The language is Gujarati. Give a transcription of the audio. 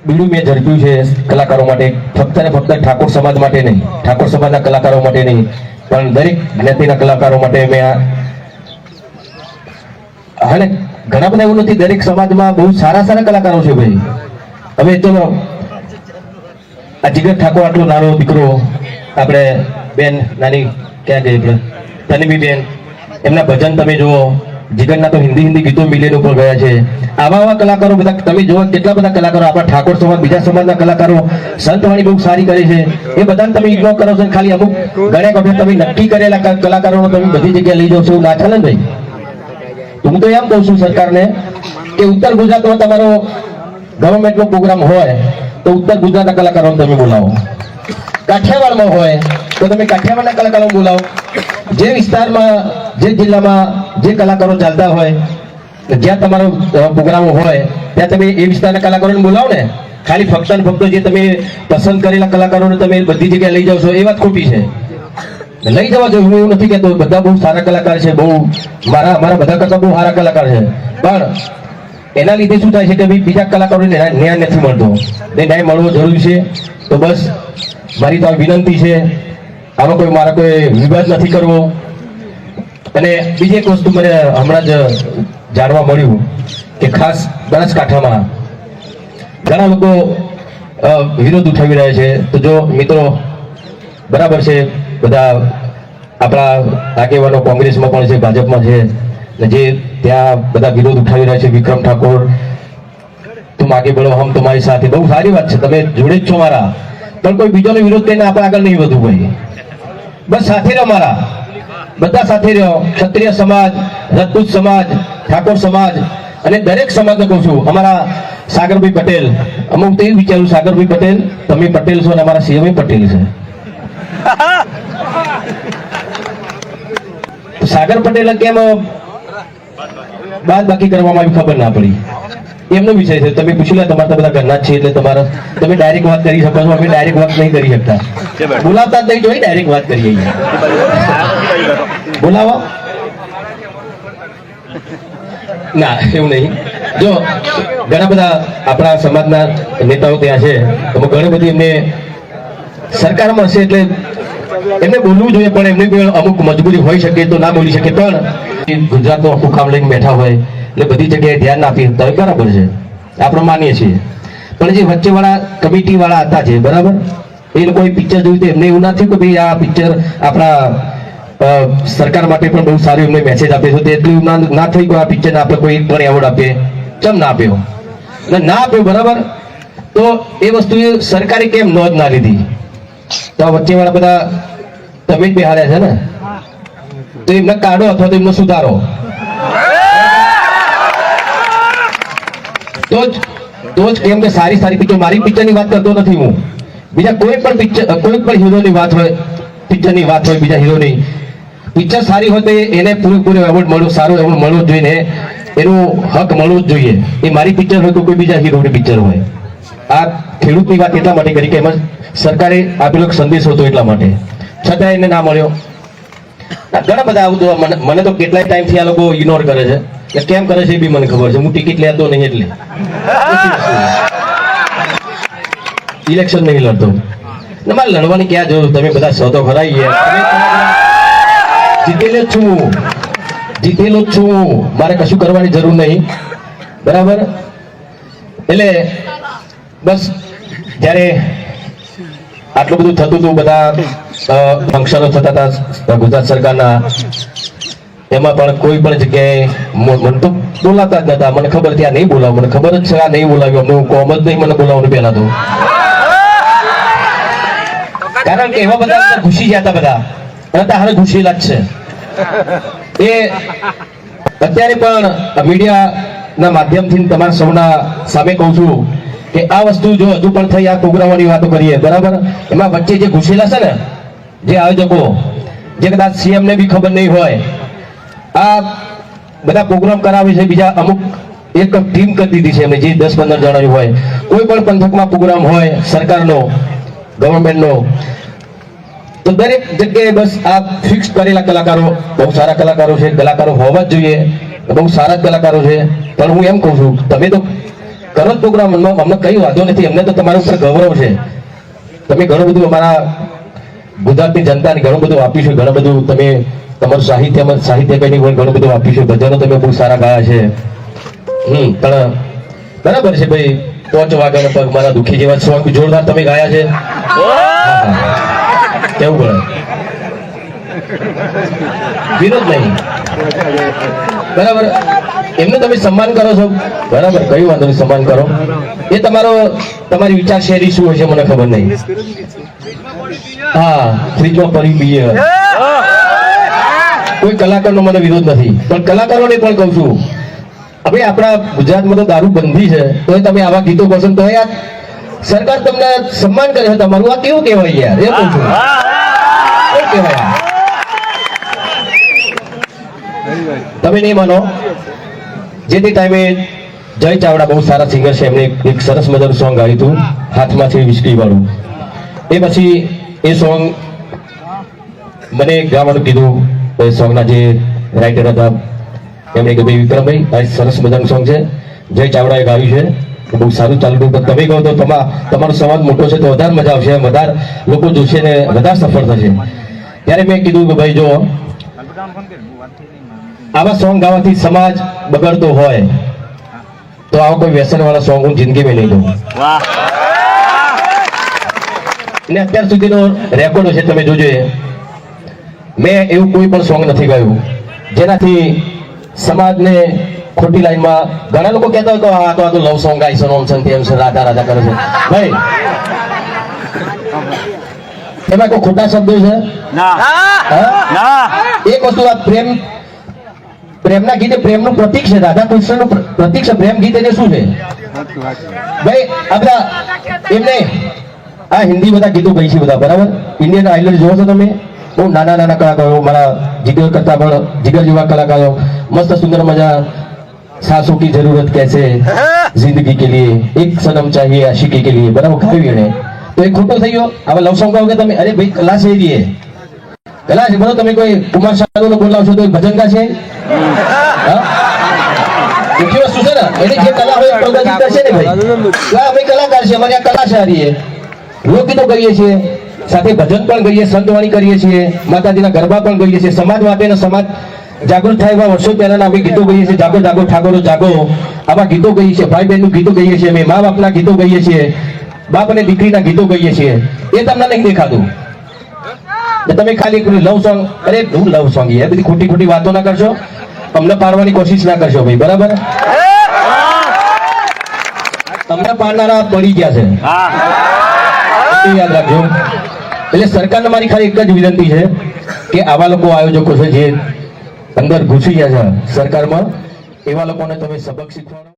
બીડું મેં ઝડપ્યું છે કલાકારો માટે, ફક્ત ને ફક્ત ઠાકોર સમાજ માટે નહીં, ઠાકોર સમાજના કલાકારો માટે નહીં, પણ દરેક જ્ઞાતિના કલાકારો માટે મેં અને ઘણા બધા એવું નથી, દરેક સમાજમાં બહુ સારા સારા કલાકારો છે ભાઈ. હવે ચલો આ જીગર ઠાકોર આટલો નાનો દીકરો, આપણે બેન નાની ક્યાં ગઈ આપણે તનવી બેન, એમના ભજન તમે જુઓ, જીગરના તો હિન્દી ગીતો મિલિયન ઉપર ગયા છે. આવા કલાકારો બધા તમે જુઓ, કેટલા બધા કલાકારો આપણા ઠાકોર સમાજ, બીજા સમાજના કલાકારો, સંતવાણી બહુ સારી કરી છે, એ બધાને તમે ઇગ્નોર કરો છો. ખાલી અમુક ઘણા વખત તમે નક્કી કરેલા કલાકારોનો તમે બધી જગ્યાએ લઈ જાઓ છો, ના ચાલે ને ભાઈ. હું તો એમ કહું છું સરકારને કે ઉત્તર ગુજરાતમાં તમારો ગવર્મેન્ટનો પ્રોગ્રામ હોય તો ઉત્તર ગુજરાતના કલાકારોને તમે બોલાવો, કાઠિયાવાડમાં હોય તો તમે કાઠિયાવાડના કલાકારોને બોલાવો, જે વિસ્તારમાં જે જિલ્લામાં જે કલાકારો ચાલતા હોય, જ્યાં તમારો પ્રોગ્રામો હોય ત્યાં તમે એ વિસ્તારના કલાકારોને બોલાવો ને. ખાલી ફક્ત ને ફક્ત જે તમે પસંદ કરેલા કલાકારોને તમે બધી જગ્યાએ લઈ જાઓ છો, એ વાત ખોટી છે. લઈ જવા જોઈએ, હું એવું નથી કહેતો, બધા બહુ સારા કલાકાર છે, બહુ મારા બધા કરતા બહુ સારા કલાકાર છે, પણ એના લીધે શું થાય છે કે બીજા કલાકારોને ન્યાય નથી મળતો. ન્યાય મળવો જરૂરી છે. તો બસ મારી તો વિનંતી છે, આમાં કોઈ મારા કોઈ વિવાદ નથી કરવો. અને બીજી એક વસ્તુ મને હમણાં જ જાણવા મળ્યું કે ખાસ બનાસકાંઠામાં ઘણા લોકો વિરોધ ઉઠાવી રહ્યા છે. તો જો મિત્રો બરાબર છે, બધા આપણા આગેવાનો કોંગ્રેસમાં પણ છે, ભાજપમાં છે, જે ત્યાં બધા વિરોધ ઉઠાવી રહ્યા છે. વિક્રમ ઠાકોર, તુમ આગે બળો હમ તમારી સાથે, બહુ સારી વાત છે, તમે જોડે જ છો મારા, પણ કોઈ બીજાનો વિરોધ કરીને આપણે આગળ નહીં વધવું ભાઈ. બસ સાથે રહો, મારા બધા સાથે રહ્યો. ક્ષત્રિય સમાજ, રાજપૂત સમાજ, ઠાકોર સમાજ અને દરેક સમાજને કહું છું, અમારા સાગરભાઈ પટેલ, અમુક તો એવું વિચારું, સાગરભાઈ પટેલ તમે પટેલ છો અને અમારા સીએમ પટેલ છે. સાગર પટેલ કેમ બાદ બાકી કરવામાં આવી ખબર ના પડી, એમનો વિષય છે. તમે પૂછી લો, તમારા બધા ઘરના જ છે એટલે તમારા તમે ડાયરેક્ટ વાત કરી શકો છો. અમે ડાયરેક્ટ વાત નહીં કરી શકતા, બોલાવતા જ નહીં, જોઈ ડાયરેક્ટ વાત કરીએ. બોલાવો ના, એવું નહીં. જો ઘણા બધા આપણા સમાજના નેતાઓ ત્યાં છે, તો ઘણી બધી એમને સરકારમાં હશે એટલે એમને બોલવું જોઈએ, પણ એમની બી અમુક મજબૂરી હોઈ શકે તો ના બોલી શકે. પણ ગુજરાતનું આખું કામ લઈને બેઠા હોય એટલે બધી જગ્યાએ ધ્યાન ના આપીએ તો બરાબર છે, આપણે માનીએ છીએ. પણ જે વચ્ચેવાળા કમિટી વાળા હતા છે, બરાબર, એ લોકોએ પિક્ચર જોયું તો એમને એવું ના થયું કે ભાઈ આ પિક્ચર આપણા સરકાર માટે પણ બહુ સારું એમને મેસેજ આપ્યો છે. એટલું ના થઈ કે આ પિક્ચરને આપણે કોઈ પણ એવોર્ડ આપીએ, ચમ ના આપ્યો, ના આપ્યો, બરાબર. તો એ વસ્તુ સરકારે કેમ નોંધ ના લીધી? તો આ વચ્ચેવાળા બધા તમે જ બેહાડ્યા છે ને, તો એમને કાઢો અથવા તો એમને સુધારો, તો જ કેમ કે સારી પિક્ચર, મારી પિક્ચરની વાત કરતો નથી હું, બીજા કોઈ પણ પિક્ચર, કોઈ પણ હીરોની વાત હોય, પિક્ચરની વાત હોય, બીજા હીરોની પિક્ચર સારી હોય તો એને પૂરેપૂરો એવોર્ડ મળવો, સારો એવોર્ડ મળવો જ જોઈએ, એનો હક મળવો જ જોઈએ. એ મારી પિક્ચર હોય તો કોઈ બીજા હીરોની પિક્ચર હોય. આ ખેડૂતની વાત એટલા માટે કરી કે એમાં સરકારે આપેલો સંદેશ હતો એટલા માટે, છતાં એને ના મળ્યો. ઘણા બધા આવું તો મને તો કેટલાય ટાઈમથી આ લોકો ઇગ્નોર કરે છે. કે કેમ કરે છે એ બી મને ખબર છે, હું ટિકિટ લેતો નહીં એટલે ઇલેક્શન નહીં લડતો. મારે લડવાની ક્યાં જરૂર, તમે બધા સોદો ખરાઈ, જીતેલો જ છું, મારે કશું કરવાની જરૂર નહીં, બરાબર. એટલે બસ જ્યારે આટલું બધું થતું હતું, બધા ફંક્શનો થતા હતા ગુજરાત સરકારના, એમાં પણ કોઈ પણ જગ્યાએ મને તો બોલાતા જ નતા. મને ખબર ત્યાં નહીં બોલાવ, મને ખબર જ છે આ નહીં બોલાવ્યું, અમને કોમ જ નહીં મને બોલાવવાનું પહેલા તો, કારણ કે એવા બધા ઘૂસી ગયા હતા, બધા હારે ઘૂસેલા જ છે. એ અત્યારે પણ મીડિયાના માધ્યમથી તમારા સૌના સામે કહું છું કે આ વસ્તુ જો હજુ પણ થઈ, આ પ્રોગ્રામોની વાતો કરીએ, બરાબર, એમાં વચ્ચે જે ઘૂસેલા છે ને, જે આયોજકો, જે કદાચ સીએમ ને બી ખબર નહીં હોય, આ બધા પ્રોગ્રામ કરાવે છે, બીજા અમુક એક ટીમ કરી દીધી છે એમને, જે 10-15 જણાની હોય. કોઈ પણ પંથકમાં પ્રોગ્રામ હોય સરકારનો, ગવર્મેન્ટનો, તો દરેક જગ્યાએ બસ આ ફિક્સ કરેલા કલાકારો, બહુ સારા કલાકારો છે, કલાકારો હોવા જ જોઈએ, બહુ સારા કલાકારો છે. પણ હું એમ કહું છું, તમે તો કરો જ પ્રોગ્રામ, અમને કઈ વાંધો નથી, અમને તો તમારા ઉપર ગૌરવ છે. તમે ઘણું બધું અમારા ગુજરાતની જનતાને ઘણું બધું આપ્યું છે, ઘણું બધું તમે તમારું સાહિત્ય કઈ ઘણું બધું આપ્યું છે, ભજનો તમે બહુ સારા ગાયા છે. પણ બરાબર છે ભાઈ, ટોચ વાગવાનો પગ મારા દુખી જેવા સોંગ જોરદાર તમે ગાયા છે. કેવું પડે વિરોધ નહીં, બરાબર, એમનું તમે સન્માન કરો છો, બરાબર, કઈ વાંધો નહીં, સન્માન કરો. એ તમારી વિચારશૈલી શું હશે મને ખબર નહીં. હા, ફ્રીજમાં પડી બીએ, કોઈ કલાકારનો મને વિરોધ નથી, પણ કલાકારોને પણ કહું છું, હવે આપણા ગુજરાતમાં તો દારૂ બંધી છે, તો તમે આવા ગીતો પસંદ તો યાર સરકાર તમને સન્માન કરે છે તમારું, આ કેવું કહેવાય યાર, એ કહું છું, કેવું કહેવાય. તમે નહીં માનો, જે તે ટાઈમે જય ચાવડા બહુ સારા સિંગર છે, એમને એક સરસ મજાનું સોંગ ગાયું હતું, હાથમાંથી વિસ્કી વાળું. એ પછી એ સોંગ મને ગાવાનું કીધું, એ સોંગના જે રાઇટર હતા એમણે કે ભાઈ વિક્રમભાઈ આ સરસ મજાનું સોંગ છે, જય ચાવડાએ ગાયું છે, બહુ સારું ચાલતું, પણ તમે કહો તો તમારો સંવાદ મોટો છે તો વધારે મજા આવશે, વધારે લોકો જોશે ને વધારે સફળ થશે. ત્યારે મેં કીધું કે ભાઈ જો આવા સોંગ ગાવાથી સમાજ બગડતો હોય તો આવા કોઈ વ્યસન વાળા સોંગ હું જિંદગીમાં નહીં દઉં. અને અત્યાર સુધીનો રેકોર્ડ છે, તમે જોજો, મેં એવું કોઈ પણ સોંગ નથી ગાયું જેનાથી સમાજને ખોટી લાઈનમાં. ઘણા લોકો કહેતા હોય કે આ તો લવ સોંગ ગાય છે, ઓમ છે તેમ છે, રાધા રાધા કરે છે. ભાઈ એમાં કોઈ ખોટા શબ્દો છે? એક વસ્તુ આ પ્રેમના ગીત પ્રેમનું પ્રતીક છે, રાધા કૃષ્ણનું પ્રતીક છે, પ્રેમ ગીત એટલે શું છે ભાઈ? આપણા એમને આ હિન્દી બધા ગીતો ગઈ છે બધા, બરાબર. ઇન્ડિયન આઇડલ જોવો છો તમે, બહુ નાના નાના કલાકારો, મારા જીગર કરતા પણ જીગર જેવા કલાકારો, મસ્ત સુંદર મજા, સાસુ કી જરૂરત कैसे जिंदगी के लिए, एक सनम चाहिए आशिकी के लिए, બરાબર ગાયું એને. તો એ ખોટો થઈ ગયો. આવા લવ સોંગ ગાઓ કે તમે, અરે ભાઈ કલા છે, એ કલા છે, બરો. તમે કોઈ કુમાર શાનુ બોલાવશો તો ભજન કા છે, મુખ્ય વસ્તુ છે ને, એની જે કલા હોય પ્રદર્શિત કરશે ને ભાઈ. અમે કલાકાર છે, અમારી આ કલા છે, હારી લોકગીતો કરીએ છીએ, સાથે ભજન પણ કરીએ, સંતવાણી કરીએ છીએ, માતાજીના ગરબા પણ કરીએ છીએ, સમાજ માટે, સમાજ જાગૃત થાય એવા વર્ષો પહેલાના અમે ગીતો ગઈએ છીએ. જાગો જાગો ઠાકોરો જાગો, આવા ગીતો ગઈએ છીએ, ભાઈ બહેનનું ગીતો ગઈએ છીએ, અમે મા બાપના ગીતો ગઈએ છીએ, બાપ અને દીકરીના ગીતો ગઈએ છીએ. એ તમને નહીં દેખાતું. તમે ખાલી લવ સોંગ, અરે હું લવ સોંગ, એ બધી ખોટી ખોટી વાતો ના કરશો, અમને પાડવાની કોશિશ ના કરશો ભાઈ, બરાબર. તમને પાડનારા પડી ગયા છે, યાદ રાખજો. એટલે સરકારને મારી ખાલી એક જ વિનંતી છે કે આવા લોકો આયોજકો છે જે અંદર ઘૂસી ગયા છે સરકારમાં, એવા લોકોને તમે સબક શીખવાડો.